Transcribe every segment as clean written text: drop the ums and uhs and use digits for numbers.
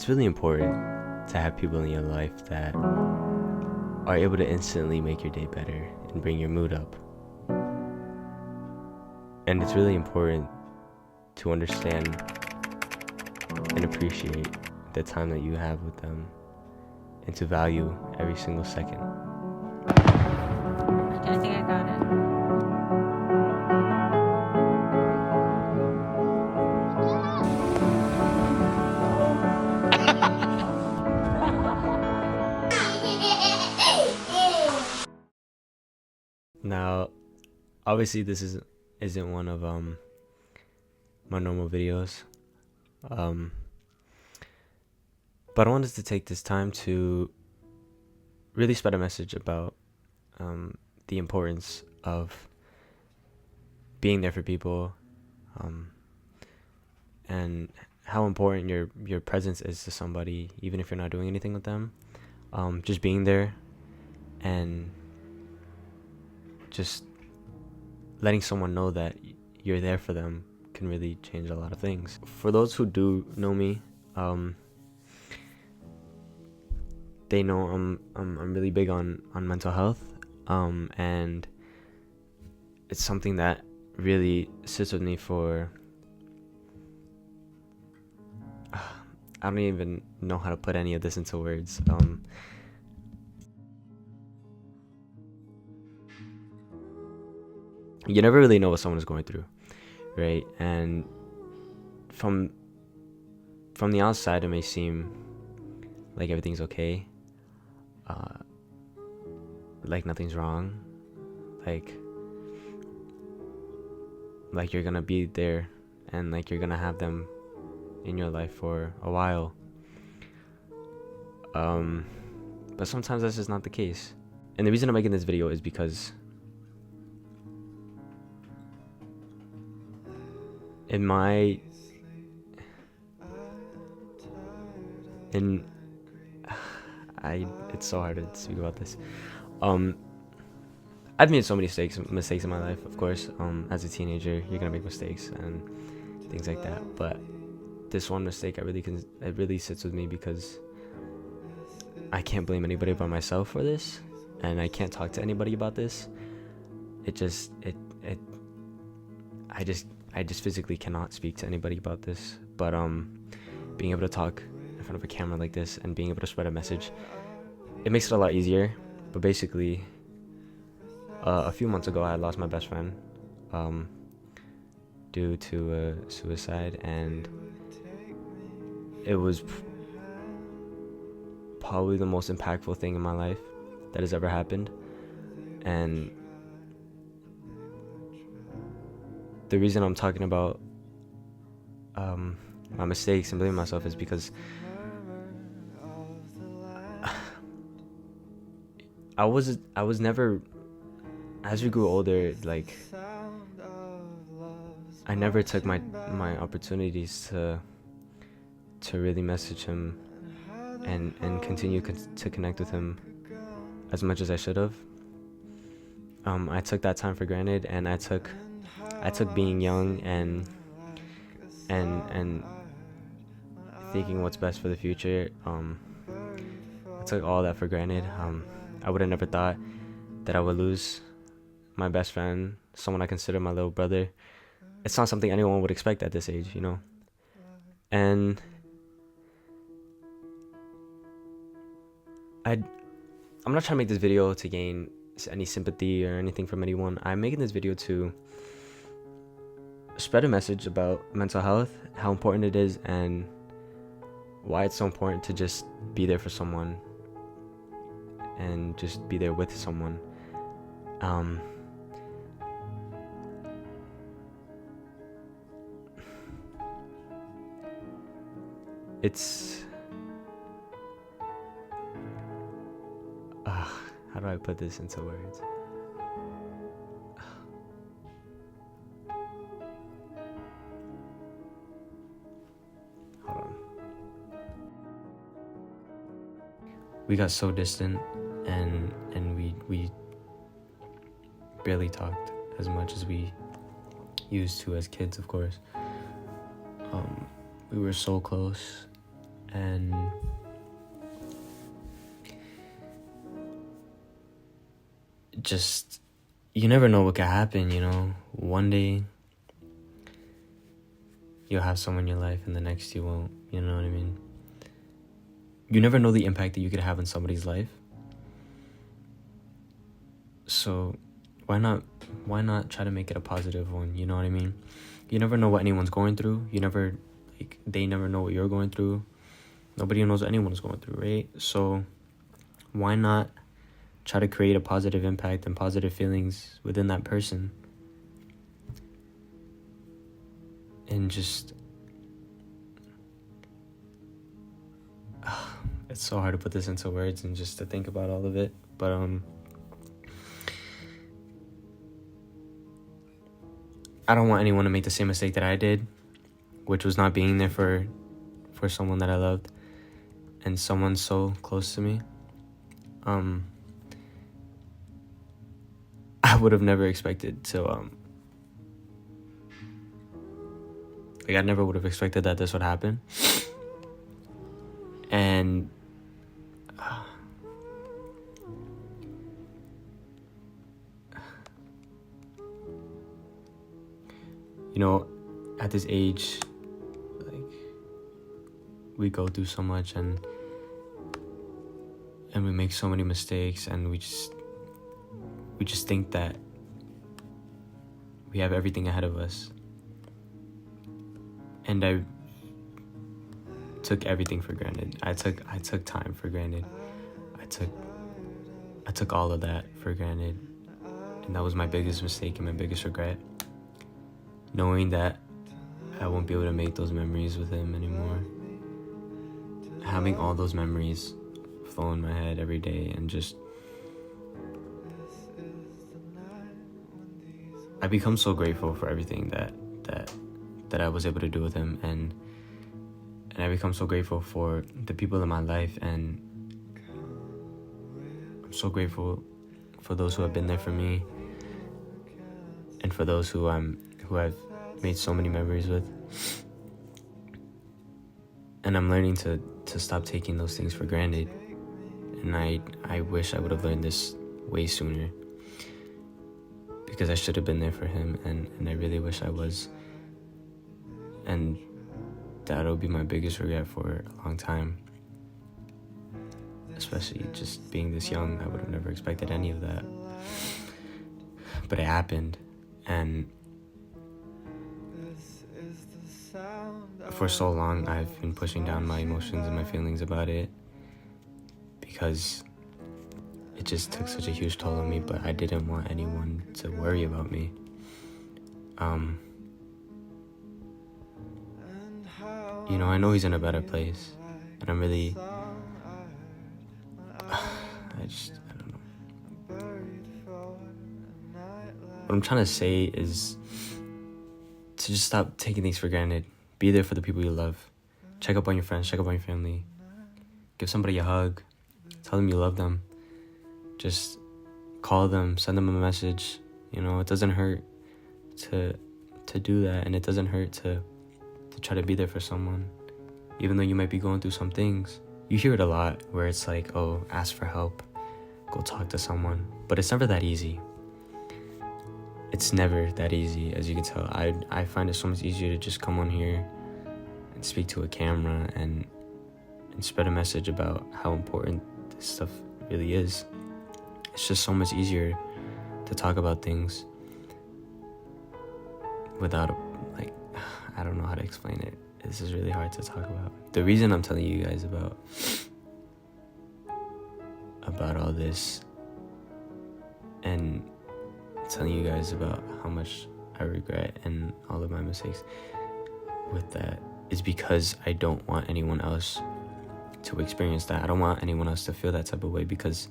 it's really important to have people in your life that are able to instantly make your day better and bring your mood up. And it's really important to understand and appreciate the time that you have with them and to value every single second. I think I got it. Now, obviously this isn't one of my normal videos. But I wanted to take this time to really spread a message about the importance of being there for people, and how important your presence is to somebody, even if you're not doing anything with them. Just being there and just letting someone know that you're there for them can really change a lot of things. For those who do know me, they know I'm really big on mental health, and it's something that really sits with me for I don't even know how to put any of this into words. You never really know what someone is going through, right? And from the outside, it may seem like everything's okay, like nothing's wrong, like you're gonna be there and like you're gonna have them in your life for a while. But sometimes that's just not the case. And the reason I'm making this video is because in my it's so hard to speak about this. I've made so many mistakes in my life, of course. As a teenager, you're gonna make mistakes and things like that. But this one mistake, it really sits with me because I can't blame anybody but myself for this, and I can't talk to anybody about this. I just physically cannot speak to anybody about this. But being able to talk in front of a camera like this and being able to spread a message, it makes it a lot easier. But basically, a few months ago, I had lost my best friend due to suicide, and it was probably the most impactful thing in my life that has ever happened. And the reason I'm talking about my mistakes and blaming myself is because I was never, as we grew older, like I never took my opportunities to really message him and continue to connect with him as much as I should have. I took that time for granted, and I took being young and thinking what's best for the future. I took all that for granted. I would have never thought that I would lose my best friend, someone I consider my little brother. It's not something anyone would expect at this age, you know. And I'm not trying to make this video to gain any sympathy or anything from anyone. I'm making this video to spread a message about mental health, how important it is, and why it's so important to just be there for someone and just be there with someone. It's how do I put this into words? Hold on. We got so distant, and we barely talked as much as we used to as kids, of course. We were so close, And just, you never know what could happen, you know. One day you'll have someone in your life and the next you won't, you know what I mean? You never know the impact that you could have on somebody's life. So why not try to make it a positive one, you know what I mean? You never know what anyone's going through. They never know what you're going through. Nobody knows what anyone's going through, right? So why not try to create a positive impact and positive feelings within that person? And just, it's so hard to put this into words and just to think about all of it. But I don't want anyone to make the same mistake that I did, which was not being there for someone that I loved and someone so close to me. I would have never expected to, I never would have expected that this would happen. And you know, at this age, like, we go through so much and we make so many mistakes, and we just think that we have everything ahead of us. And I took everything for granted. I took time for granted. I took all of that for granted. And that was my biggest mistake and my biggest regret. Knowing that I won't be able to make those memories with him anymore. Having all those memories flow in my head every day, and just, I become so grateful for everything that I was able to do with him, and I become so grateful for the people in my life, and I'm so grateful for those who have been there for me, and for those who I've made so many memories with. And I'm learning to stop taking those things for granted. And I wish I would have learned this way sooner, because I should have been there for him, and I really wish I was. And that'll be my biggest regret for a long time. Especially just being this young, I would have never expected any of that. But it happened, and for so long I've been pushing down my emotions and my feelings about it, because it just took such a huge toll on me, but I didn't want anyone to worry about me. You know, I know he's in a better place, and I'm really, I don't know. What I'm trying to say is to just stop taking things for granted. Be there for the people you love. Check up on your friends, check up on your family. Give somebody a hug. Tell them you love them. Just call them, send them a message. You know, it doesn't hurt to do that, and it doesn't hurt to try to be there for someone, even though you might be going through some things. You hear it a lot where it's like, oh, ask for help, go talk to someone, but it's never that easy. It's never that easy, as you can tell. I find it so much easier to just come on here and speak to a camera and spread a message about how important this stuff really is. It's just so much easier to talk about things without I don't know how to explain it. This is really hard to talk about. The reason I'm telling you guys about all this, and telling you guys about how much I regret and all of my mistakes with that, is because I don't want anyone else to experience that. I don't want anyone else to feel that type of way, because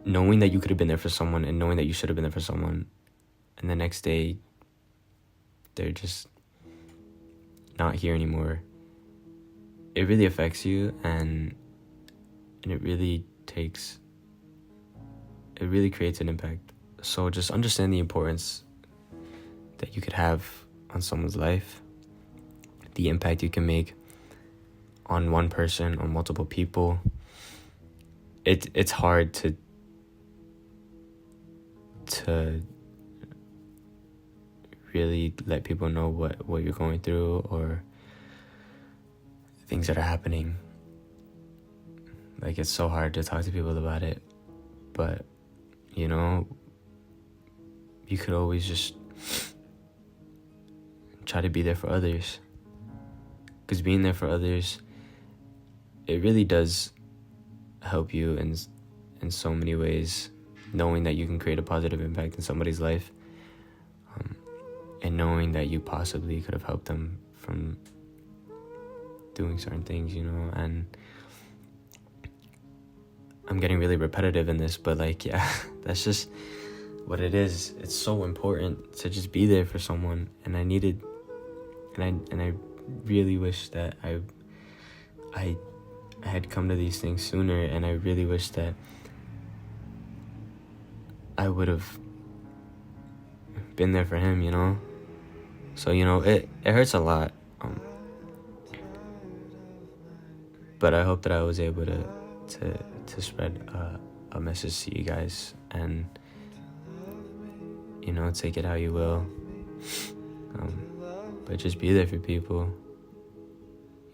knowing that you could have been there for someone, and knowing that you should have been there for someone, and the next day they're just not here anymore, it really affects you, and it really creates an impact. So just understand the importance that you could have on someone's life. the impact you can make on one person, on multiple people, it's hard to really let people know what you're going through or things that are happening. Like, it's so hard to talk to people about it, but you know, you could always just try to be there for others, because being there for others, it really does help you in so many ways, knowing that you can create a positive impact in somebody's life, and knowing that you possibly could have helped them from doing certain things, you know. And I'm getting really repetitive in this, but like, yeah, that's just what it is. It's so important to just be there for someone, and I really wish that I had come to these things sooner, and I really wish that I would have been there for him, you know. So, you know, it hurts a lot, but I hope that I was able to spread a message to you guys, and you know, take it how you will, but just be there for people,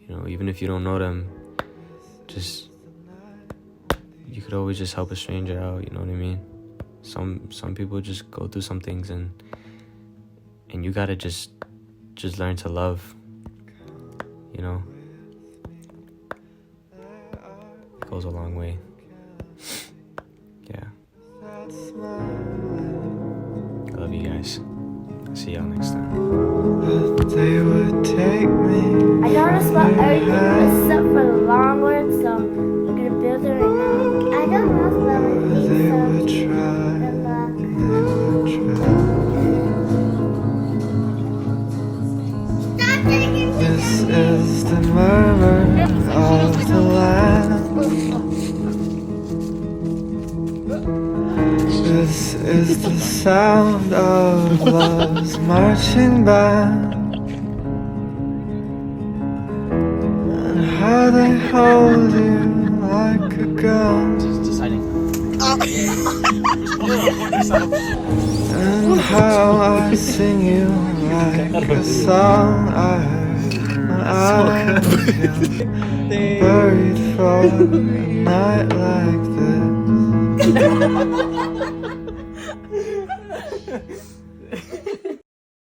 you know. Even if you don't know them, just, you could always just help a stranger out, you know what I mean. Some people just go through some things, and you gotta just learn to love, you know. It goes a long way. Yeah. I love you guys. See y'all next time. They would take me. I don't spell everything except for the long words, so I'm gonna build it right now. I don't know spell anything, They so would try. They would try. This is the murmur of the land. This is the sound of love's marching band, and how they hold you like a gun, and how I sing you like a song. I heard my eyes buried for a night like this.